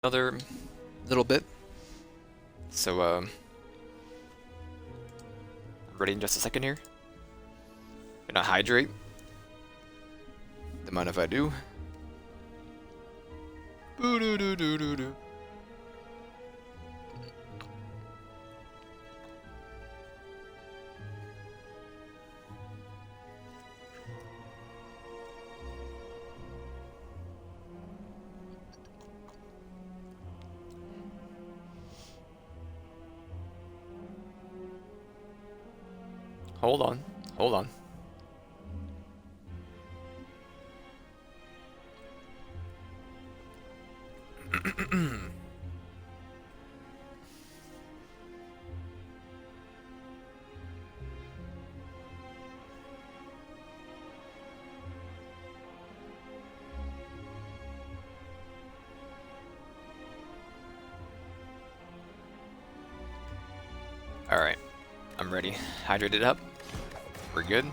another little bit. So, ready in just a second here. Gonna hydrate. Don't mind if I do. Boo doo doo doo doo doo. Hold on, hold on. Alright, I'm ready. Hydrated up. We're good.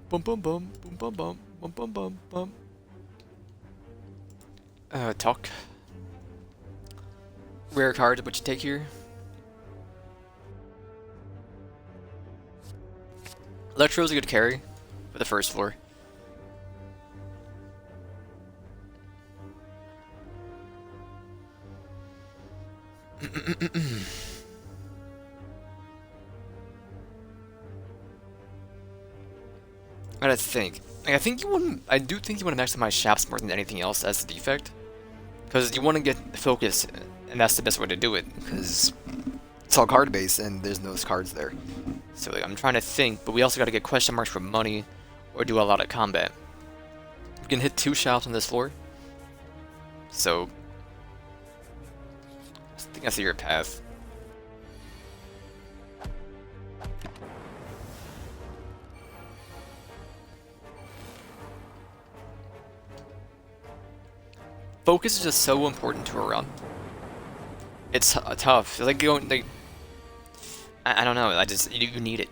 Boom boom boom boom boom boom boom boom boom boom. Talk. Rare card, what you take here? Electro's a good carry for the first floor. I gotta think. Like, I do think you want to maximize shafts more than anything else as a defect, because you want to get focus, and that's the best way to do it. Because it's all card based, and there's no cards there. So like, I'm trying to think, but we also got to get question marks for money, or do a lot of combat. We can hit 2 shafts on this floor. So I think I see your path. Focus is just so important to a run. It's tough. It's like going like I don't know. You need it.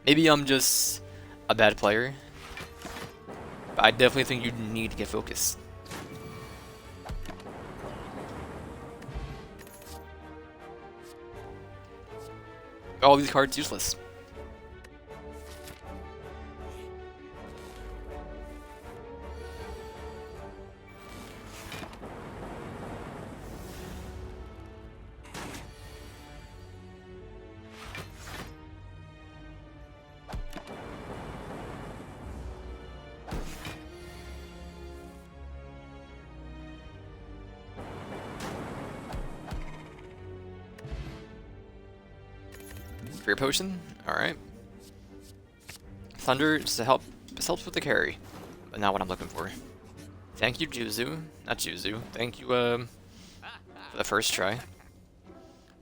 Maybe I'm just a bad player, but I definitely think you need to get focused. All these cards useless. Fear potion, all right. Thunder just to help. This helps with the carry, but not what I'm looking for. Thank you, Juzu. Not Juzu. Thank you, for the first try.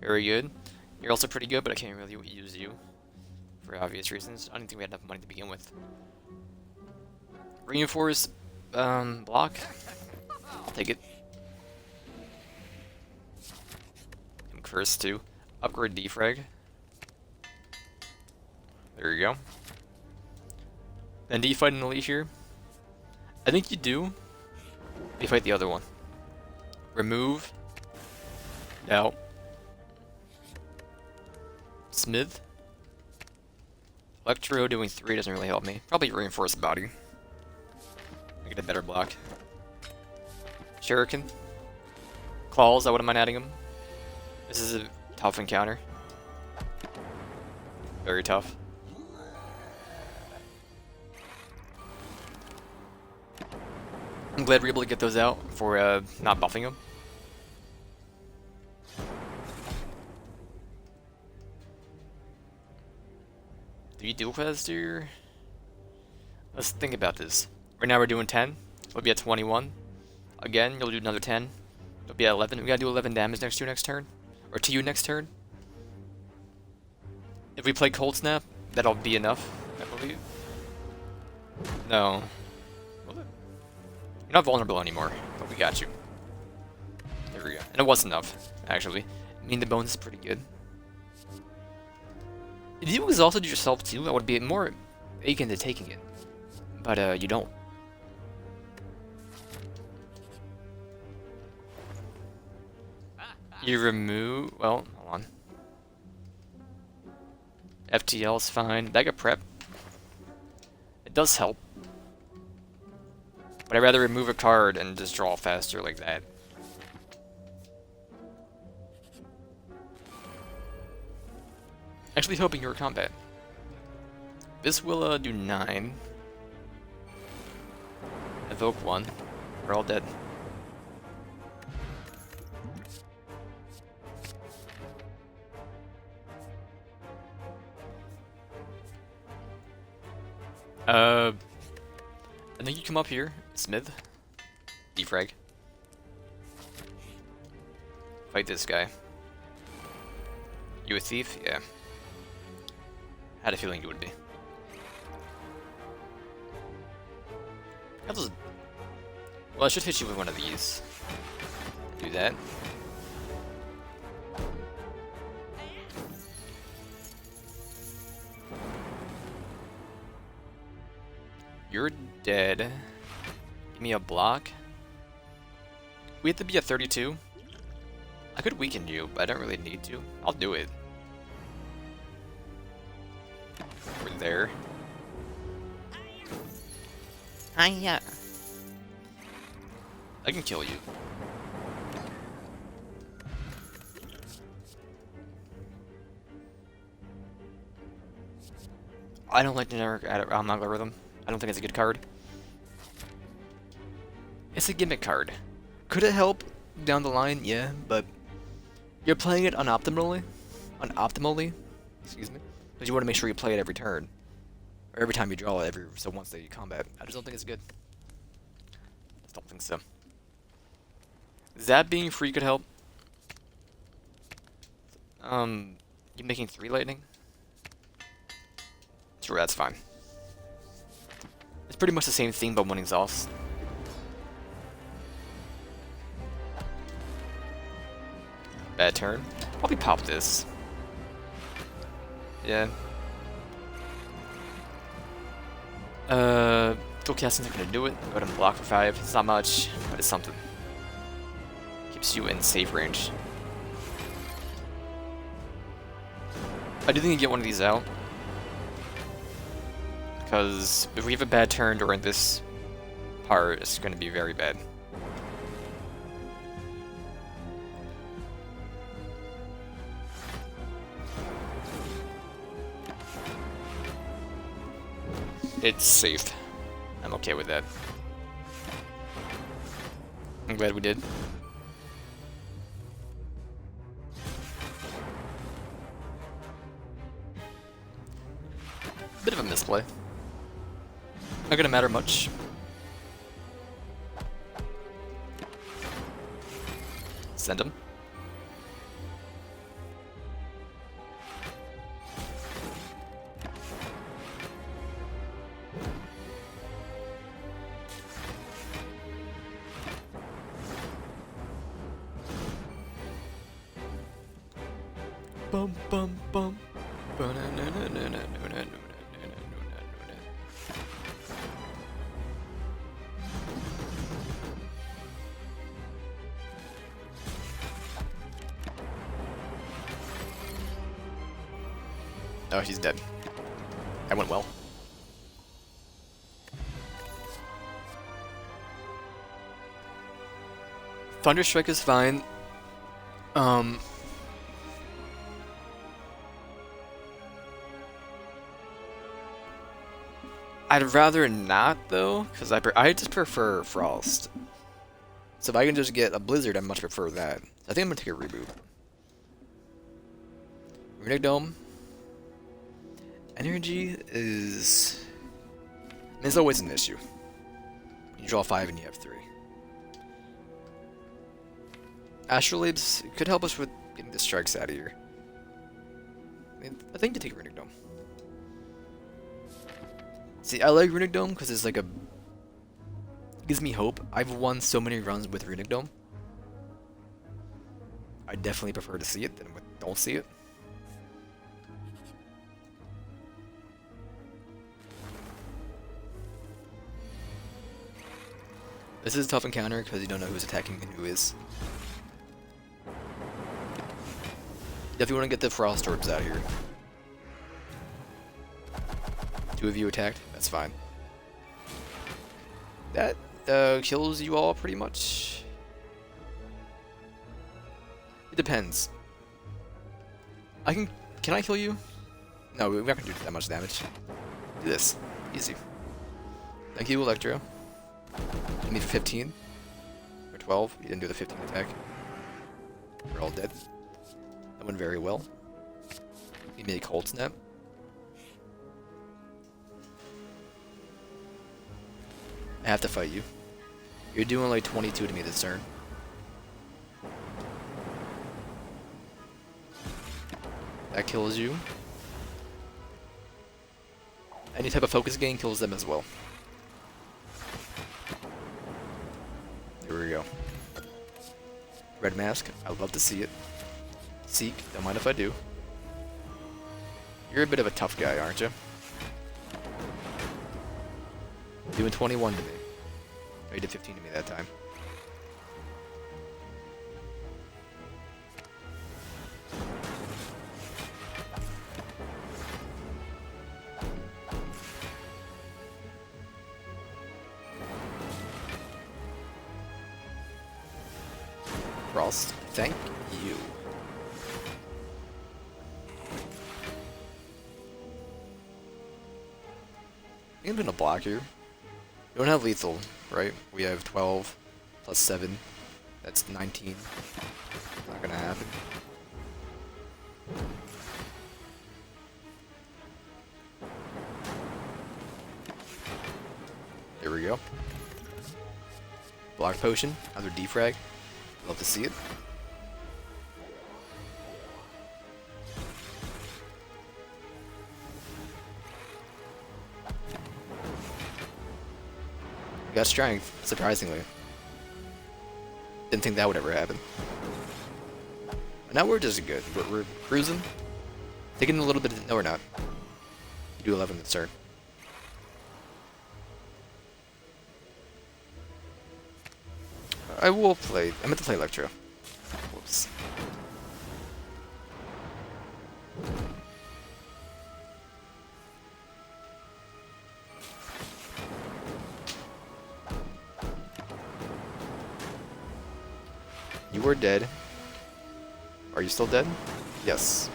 Very good. You're also pretty good, but I can't really use you for obvious reasons. I don't think we had enough money to begin with. Reinforce, block. I'll take it. Curse too. Upgrade defrag. There you go. Then do you fight an elite here? I think you do. You fight the other one. Remove. No. Smith. Electro doing 3 doesn't really help me. Probably reinforce body. Make it a better block. Shuriken. Claws, I wouldn't mind adding them. This is a tough encounter. Very tough. I'm glad we're able to get those out for not buffing them. Do you dual quest here? Let's think about this. Right now we're doing 10. We'll be at 21. Again, you'll do another 10. You'll be at 11. We gotta do 11 damage next turn. Or to you next turn. If we play Cold Snap, that'll be enough, I believe. No. You're not vulnerable anymore, but we got you. There we go. And it was enough, actually. I mean, the bonus is pretty good. If you exhausted yourself too, I would be more akin to taking it. But you don't. You remove... Well, hold on. FTL is fine. Bag of prep. It does help. But I'd rather remove a card and just draw faster like that. Actually hoping you were combat. This will do 9. Evoke 1. We're all dead. I think you come up here, Smith. Defrag. Fight this guy. You a thief? Yeah. Had a feeling you would be. Well, I should hit you with one of these. Do that. You're dead. Give me a block. We have to be at 32. I could weaken you, but I don't really need to. I'll do it. We're there. Hiya. I can kill you. I don't like generic algorithm. I don't think it's a good card. It's a gimmick card. Could it help down the line? Yeah, but you're playing it unoptimally. Excuse me. Because you want to make sure you play it every turn. Or every time you draw it, so once they combat. I just don't think it's good. Just don't think so. That being free could help. You making 3 lightning? Sure, that's fine. It's pretty much the same thing, but one exhaust. Bad turn. Probably pop this. Yeah. Still casting's not gonna do it. Go ahead and block for 5. It's not much, but it's something. Keeps you in safe range. I do think you get one of these out. Because if we have a bad turn during this part, it's going to be very bad. It's safe. I'm okay with that. I'm glad we did. Bit of a misplay. Not gonna matter much. Send him. Bum bum bum. Oh, he's dead. That went well. Thunderstrike is fine. I'd rather not though, because I just prefer Frost. So if I can just get a Blizzard, I much prefer that. I think I'm gonna take a reboot. Runic Dome. Energy is... it's always an issue. You draw 5 and you have 3. Astrolabes could help us with getting the strikes out of here. I think to take Runic Dome. See, I like Runic Dome because it's like a... it gives me hope. I've won so many runs with Runic Dome. I definitely prefer to see it than don't see it. This is a tough encounter because you don't know who's attacking and who is. Definitely want to get the frost orbs out here. 2 of you attacked? That's fine. That kills you all pretty much. It depends. Can I kill you? No, we're not gonna do that much damage. Do this. Easy. Thank you, Electro. You need 15? Or 12? You didn't do the 15 attack. We're all dead. That went very well. You made a cold snap. I have to fight you. You're doing like 22 to me this turn. That kills you. Any type of focus gain kills them as well. There we go. Red mask, I'd love to see it. Seek, don't mind if I do. You're a bit of a tough guy, aren't you? Doing 21 to me. Oh, you did 15 to me that time. Frost, thank you. I'm gonna block here. We don't have lethal, right? We have 12 plus 7. That's 19. Not gonna happen. There we go. Block potion, another defrag. Love to see it. We got strength, surprisingly. Didn't think that would ever happen. But now we're just good. We're cruising. Taking a little bit. No, we're not. You do 11 this turn. I will play. I meant to play Electro. Whoops. You were dead. Are you still dead? Yes.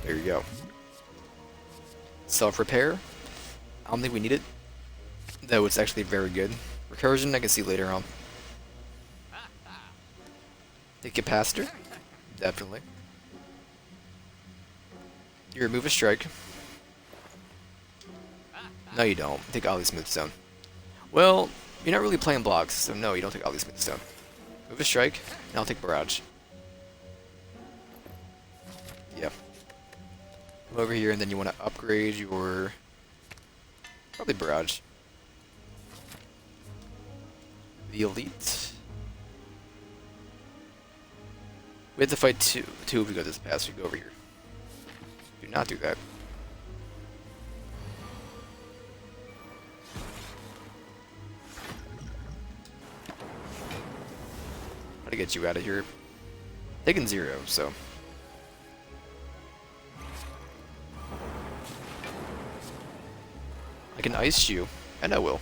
There you go. Self-repair. I don't think we need it. Though it's actually very good. Recursion I can see later on. The capacitor? Definitely. You remove a strike. No, you don't. Take Ollie Smoothstone. Well, you're not really playing blocks, so no, you don't take Ollie Smoothstone. Move a strike, and I'll take Barrage. Yeah. Come over here, and then you want to upgrade your... probably Barrage. The Elite. We have to fight two if we go this pass. We go over here. Do not do that. How to get you out of here? Taking 0, so. I can ice you, and I will.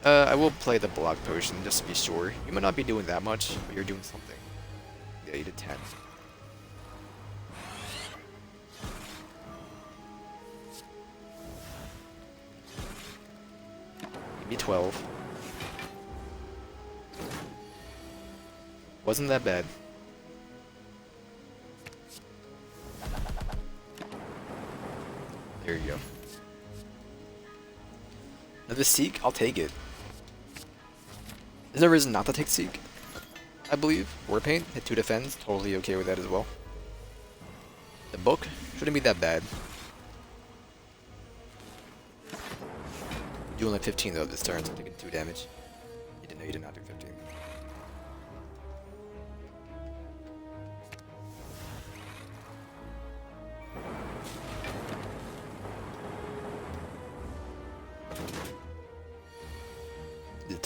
I will play the block potion just to be sure. You might not be doing that much, but you're doing something. Yeah, you did 10. Give me 12. Wasn't that bad. There you go. Another Seek? I'll take it. There's no reason not to take Seek, I believe. War Paint, hit 2 defense, totally okay with that as well. The book shouldn't be that bad. You do only 15 though this turn, so I'm taking 2 damage. You didn't know you did not do 15.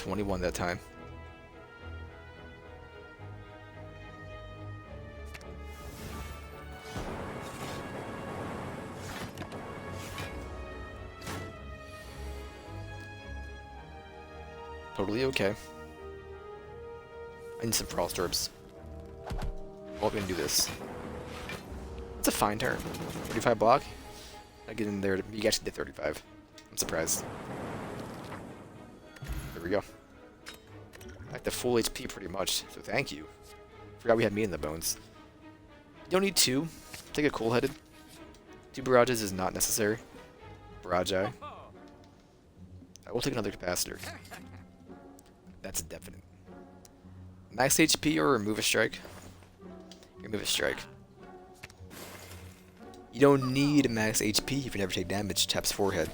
21 that time. Totally okay. I need some frost orbs. Well, we're gonna do this. It's a fine turn. 35 block. I get in there. You actually did 35. I'm surprised. There we go. Back to full HP pretty much. So thank you. Forgot we had meat in the bones. You don't need two. Take a cool-headed. 2 barrages is not necessary. Barrage eye. I will take another capacitor. That's definite. Max HP or remove a strike? Remove a strike. You don't need max HP if you never take damage. Chap's forehead.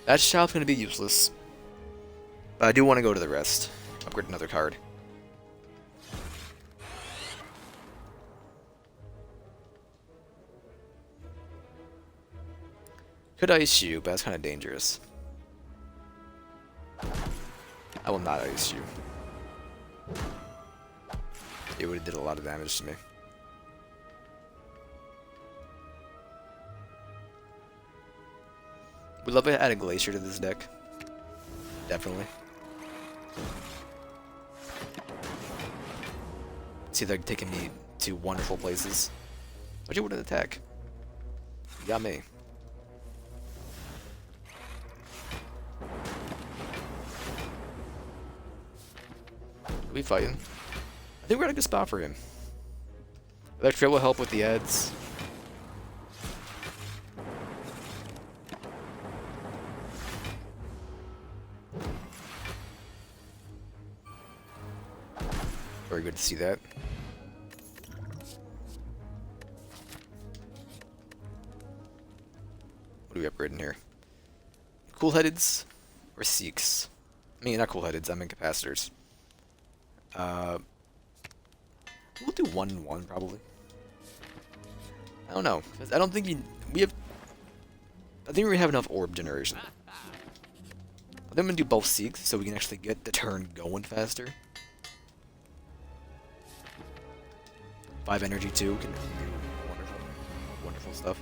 That shop's gonna be useless. But I do want to go to the rest. Upgrade another card. Could ice you, but that's kind of dangerous. I will not ice you. It would have did a lot of damage to me. Would love to add a glacier to this deck. Definitely. See, they're taking me to wonderful places. But you wouldn't attack. You got me. We fighting. I think we're at a good spot for him. Electro will help with the ads. Very good to see that. What do we upgrade in here? Cool-headeds or Seeks? I mean, not cool-headeds, I mean capacitors. We'll do 1-1 probably. I don't know, because I don't think we have. I think we have enough orb generation. I think I'm gonna do both Seeks so we can actually get the turn going faster. 5 energy too can do wonderful, wonderful stuff.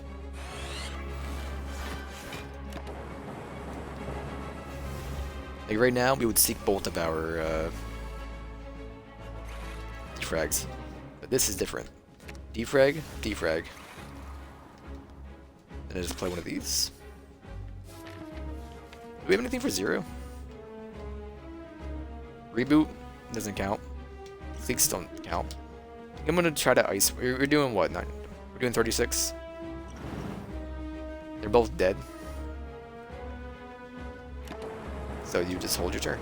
Like right now, we would seek both of our defrags. But this is different. Defrag, defrag. And I just play one of these. Do we have anything for 0? Reboot doesn't count. Seeks don't count. I'm gonna try to ice. We're doing what? We're doing 36. They're both dead. So you just hold your turn.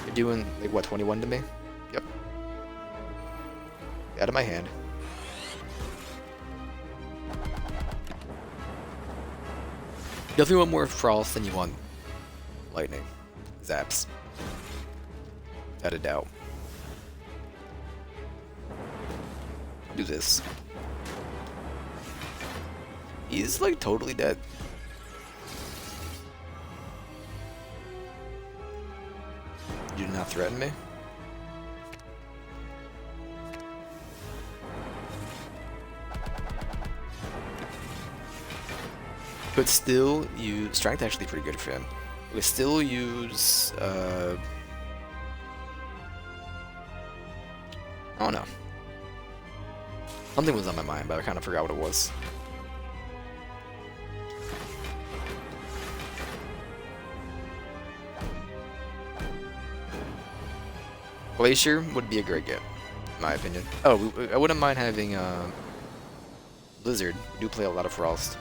You're doing like what, 21 to me? Yep. Out of my hand. You definitely want more frost than you want lightning. Zaps. Without a doubt. Do this. He's like totally dead. You do not threaten me. Could still use strength. Actually, pretty good for him. We could still use. I don't know. Something was on my mind, but I kind of forgot what it was. Glacier would be a great get, in my opinion. Oh, I wouldn't mind having Blizzard. We do play a lot of Frost.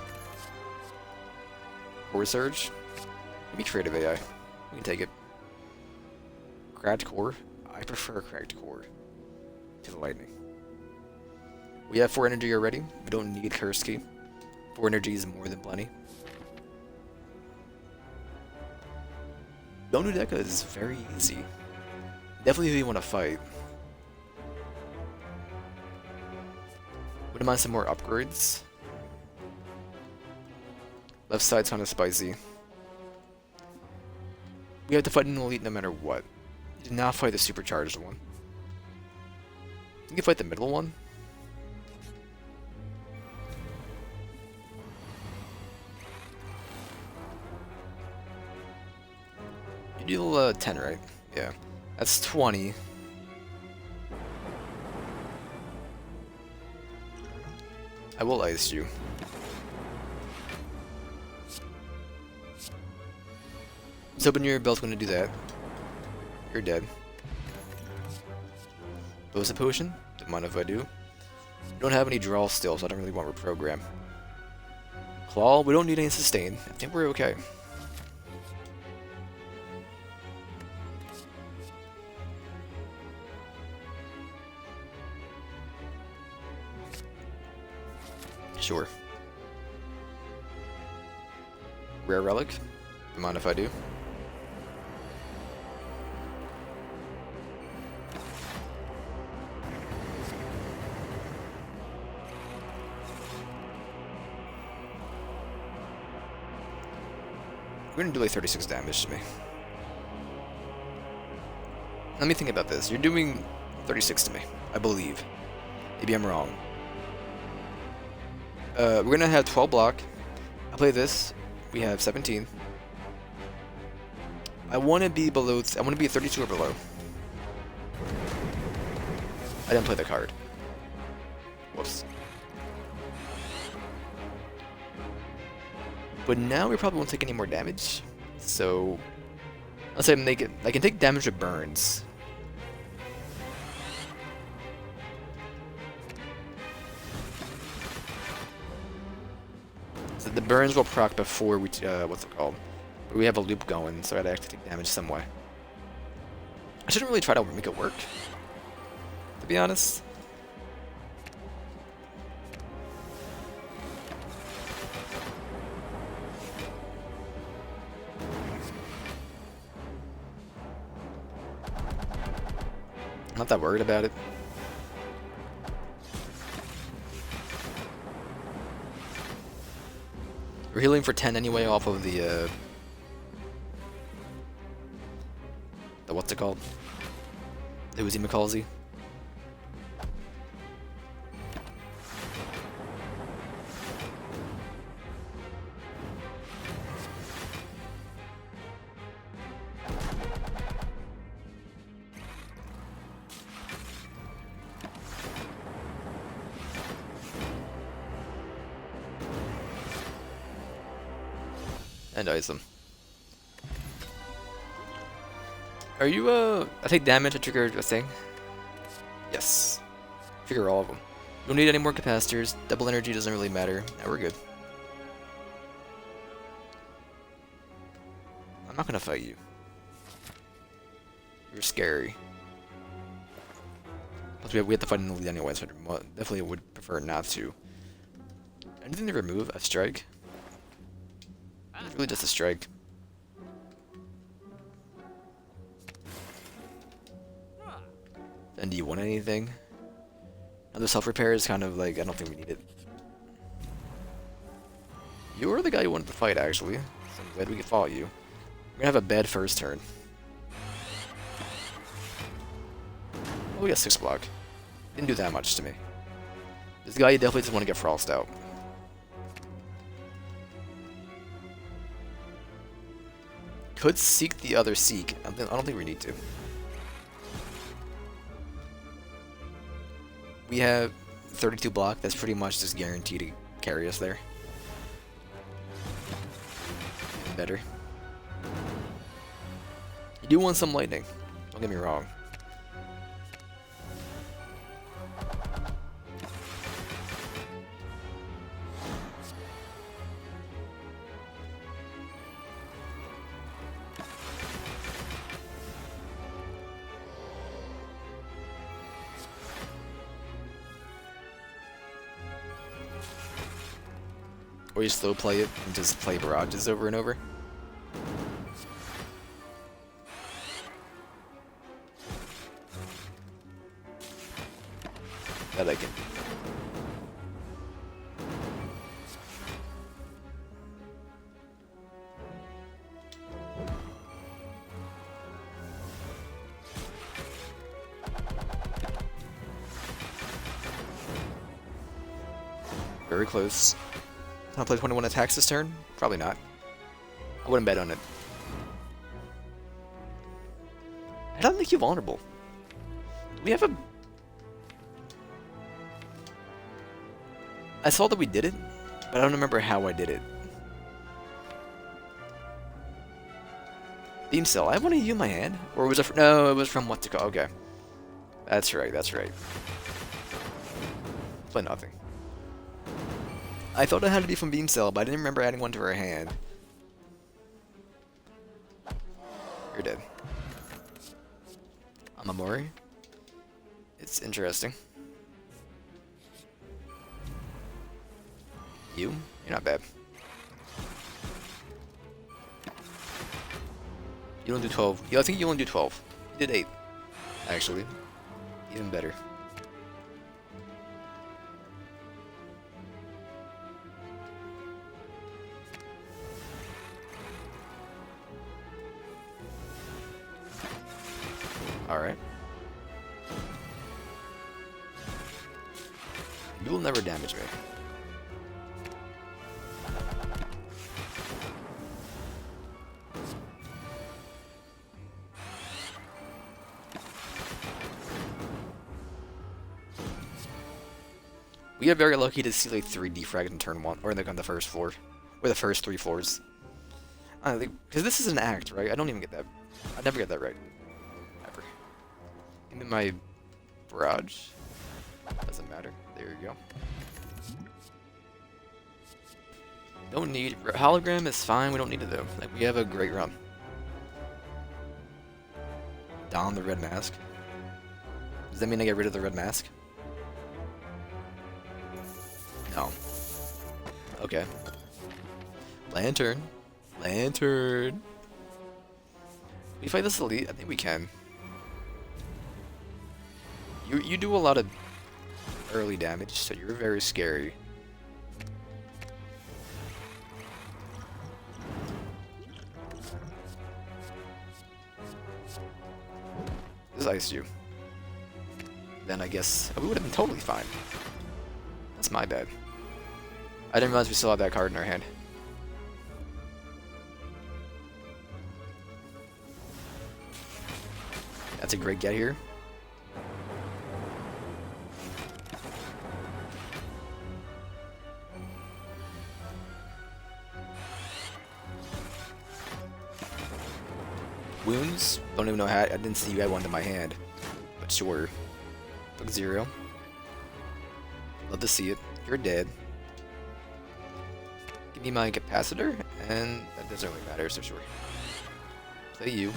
Core Surge. Give me creative AI. We can take it. Cracked Core. I prefer Cracked Core to the Lightning. We have 4 energy already. We don't need Curse Key. 4 energy is more than plenty. Donu Deca is very easy. Definitely if you want to fight. Wouldn't mind some more upgrades. Left side's kind of spicy. We have to fight an elite no matter what. You do not fight the supercharged one. You can fight the middle one. You deal 10, right? Yeah. That's 20. I will ice you. I was hoping your belt's going to do that. You're dead. Bosa potion? Don't mind if I do. We don't have any draw still, so I don't really want reprogram. Claw? We don't need any sustain. I think we're okay. Sure. Rare relic? Don't mind if I do. We're gonna do like 36 damage to me. Let me think about this. You're doing 36 to me, I believe. Maybe I'm wrong. We're gonna have 12 block. I'll play this. We have 17. I want to be below. I want to be at 32 or below. I didn't play the card. Whoops. But now we probably won't take any more damage. So let's say make it. I can take damage with burns. So the burns will proc before we what's it called? We have a loop going, so I'd have to take damage some way. I shouldn't really try to make it work, to be honest. I'm not that worried about it. We're healing for 10 anyway off of the what's it called? The Uzi McCallsy. And ice them. Are you, I take damage to trigger a thing? Yes. Trigger all of them. You don't need any more capacitors. Double energy doesn't really matter. Now we're good. I'm not gonna fight you. You're scary. Plus we have to fight in the lead anyway, so I definitely would prefer not to. Anything to remove? A strike? It's really just a strike. And do you want anything? Another self-repair is kind of like, I don't think we need it. You were the guy who wanted to fight, actually. So I'm glad we could follow you. We're gonna have a bad first turn. Oh, we got 6 block. Didn't do that much to me. This guy definitely doesn't want to get frosted out. Could seek the other seek. I don't think we need to. We have 32 block. That's pretty much just guaranteed to carry us there. Even better. You do want some lightning. Don't get me wrong. Or you slow play it and just play barrages over and over. That I can do. Very close. Can I play 21 attacks this turn? Probably not. I wouldn't bet on it. I don't make you vulnerable. We have a... I saw that we did it, but I don't remember how I did it. Beam Cell. I have one of you in my hand? Or was it... No, it was from what to call. Okay. That's right, that's right. Play nothing. I thought it had to be from Beam Cell, but I didn't remember adding one to her hand. You're dead. Amamori. It's interesting. You're not bad. You don't do 12. Yeah, I think you only do 12. You did 8. Actually. Even better. Alright. You will never damage me. We are very lucky to see like 3 defrag in turn 1, or like on the first floor, or the first 3 floors. Because this is an act, right? I don't even get that. I never get that right. Ever. Give me my barrage. Doesn't matter. There you go. Don't need hologram is fine. We don't need it though. Like we have a great run. Don the red mask. Does that mean I get rid of the red mask? No. Okay. Lantern. Lantern. We fight this elite? I think we can. You do a lot of early damage, so you're very scary. This iced you. Then I guess we would have been totally fine. That's my bad. I didn't realize we still had that card in our hand. That's a great get here. Wounds? Don't even know how. I didn't see you had one in my hand. But sure. Took 0. Love to see it. You're dead. Give me my capacitor, and that doesn't really matter, so sure. Play you.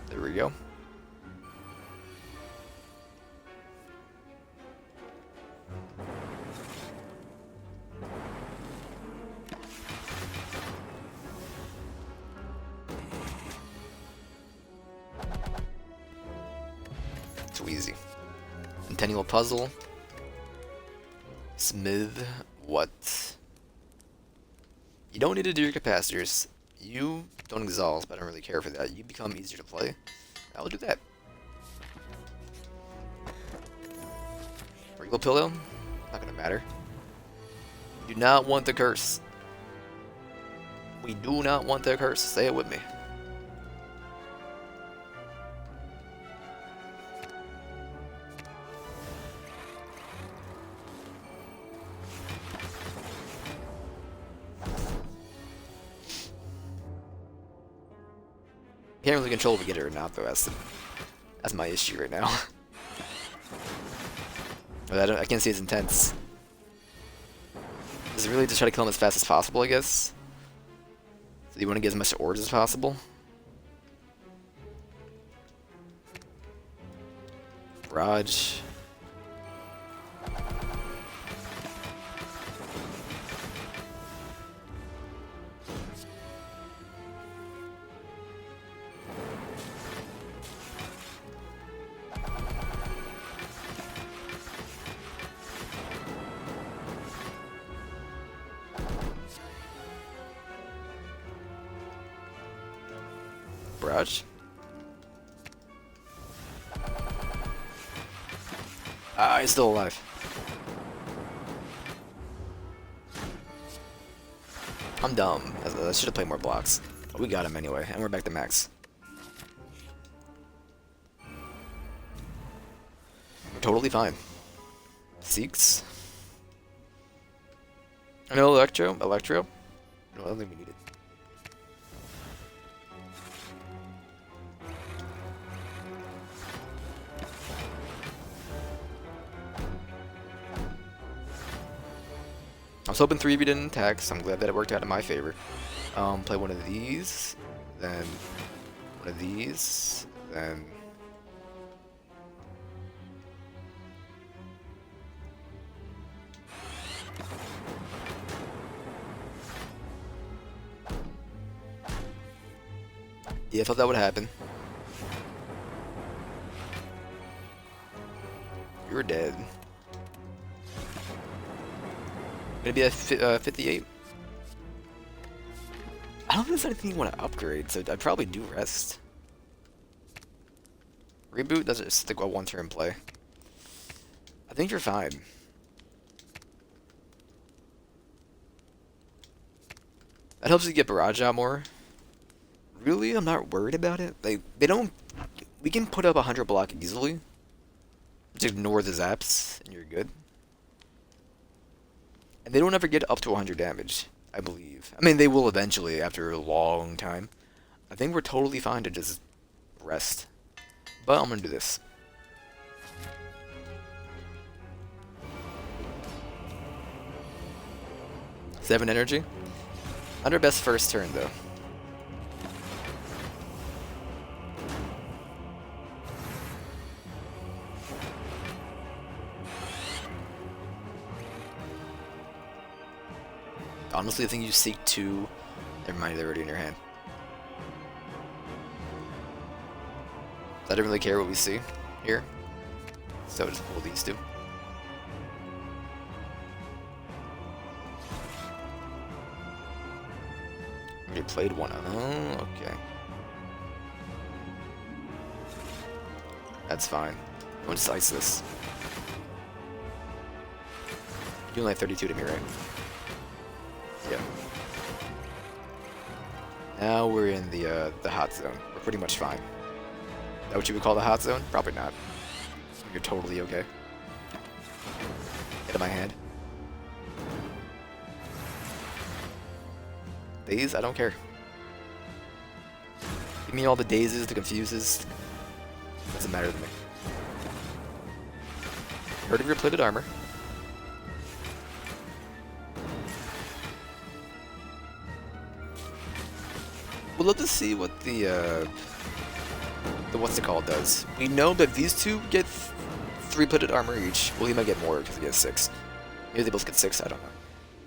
There we go. Too easy. Centennial Puzzle. Smith. What? You don't need to do your capacitors. You don't exhaust, but I don't really care for that. You become easier to play. I'll do that. Regal Pillow? Not gonna matter. We do not want the curse. We do not want the curse. Say it with me. Can't really control if we get it or not, though. That's my issue right now. But I can't see his intents. Is it really just try to kill him as fast as possible, I guess? So you want to get as much orbs as possible? Barrage. Barrage. Ah, he's still alive. I'm dumb. I should have played more blocks. But we got him anyway, and we're back to max. We're totally fine. Seeks. No Electro? Electro? No, I don't think we need it. I was hoping 3v didn't attack, so I'm glad that it worked out in my favor. Play one of these, then one of these, then... Yeah, I thought that would happen. You're dead. Gonna be at 58. I don't think there's anything you want to upgrade, so I'd probably do rest. Reboot doesn't stick a one-turn play. I think you're fine. That helps you get barrage out more. Really, I'm not worried about it. They don't. We can put up 100 block easily. Just ignore the zaps, and you're good. And they don't ever get up to 100 damage, I believe. I mean, they will eventually after a long time. I think we're totally fine to just rest. But I'm gonna do this. Seven energy. Not our best first turn though. Honestly, I think you seek 2. Never mind, they're already in your hand. I don't really care what we see here, so just pull these 2. Already played one. Oh, okay. That's fine. I'm gonna just ice this. You only have 32 to me, right? Yeah. Now we're in the hot zone. We're pretty much fine. Is that what you would call the hot zone? Probably not. You're totally okay. Get in my hand. Daze? I don't care. Give me all the dazes, the confuses. Doesn't matter to me. Heard of your plated armor. We'll love to see what the what's it called does. We know that these 2 get 3 plated armor each. Well, he might get more because he gets 6. Maybe they both get 6. I don't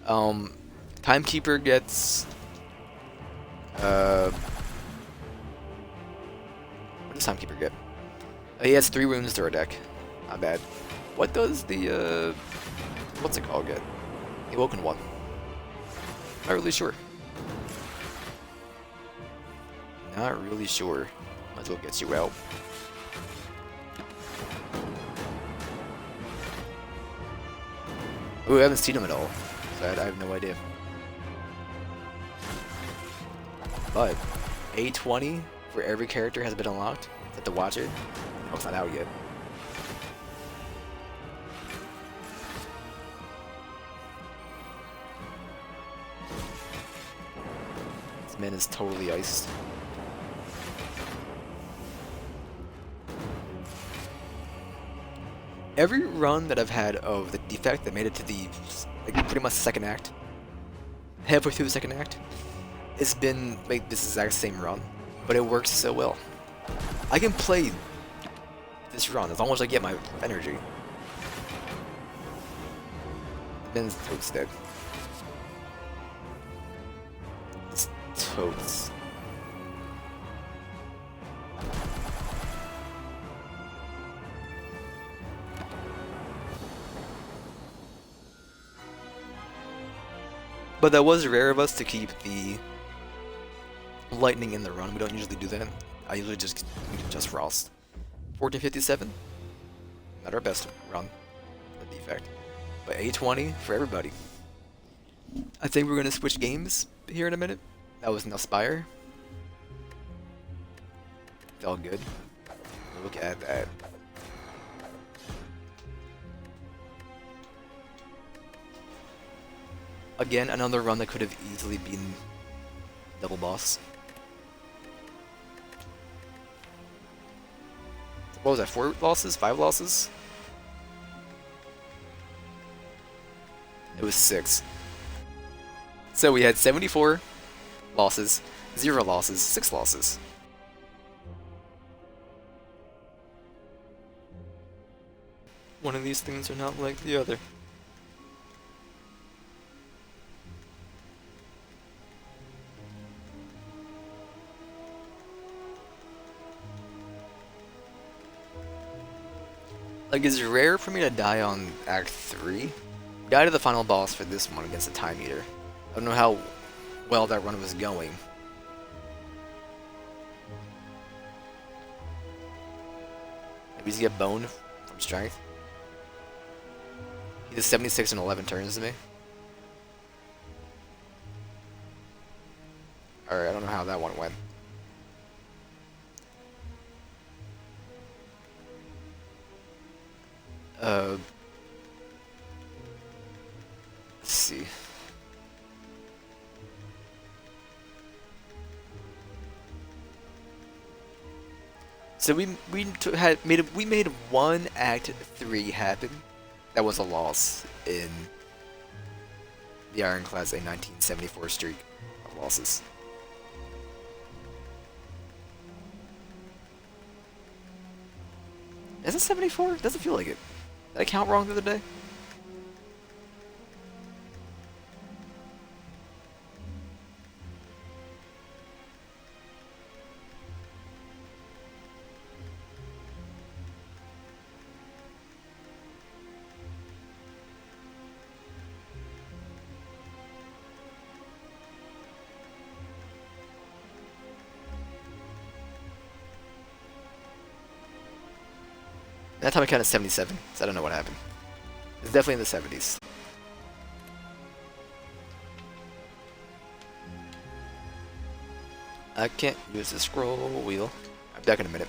know. Timekeeper gets what does Timekeeper get? He has 3 wounds to our deck. Not bad. What does the what's it called get? The Awoken one. Not really sure. Not really sure. Might as well get you out. Ooh, I haven't seen him at all. So I have no idea. But A20 for every character has been unlocked. Except the Watcher. No, it's not out yet. This man is totally iced. Every run that I've had of the defect that made it to the pretty much the second act, halfway through the second act, it's been like this exact same run, but it works so well. I can play this run as long as I get my energy. Then Toad's dead. It's Toads. But that was rare of us to keep the lightning in the run. We don't usually do that. I usually just Frost. 1457. Not our best run. defect. But 820 for everybody. I think we're gonna switch games here in a minute. That was no Spire. Felt good. Look at that. Again, another run that could have easily been double boss. What was that, 4 losses? 5 losses? It was 6. So we had 74 losses, 0 losses, 6 losses. One of these things are not like the other. Like, it's rare for me to die on Act 3. Die to the final boss for this one against the Time Eater. I don't know how well that run was going. Maybe he's get bone from strength. He does 76 and 11 turns to me. Alright, I don't know how that one went. Let's see. So we made one Act 3 happen. That was a loss in the Ironclad's 1974 streak of losses. Is it 74? Doesn't feel like it. Did I count wrong the other day? That time I counted 77, so I don't know what happened. It's definitely in the 70s. I can't use the scroll wheel. I'm back in a minute.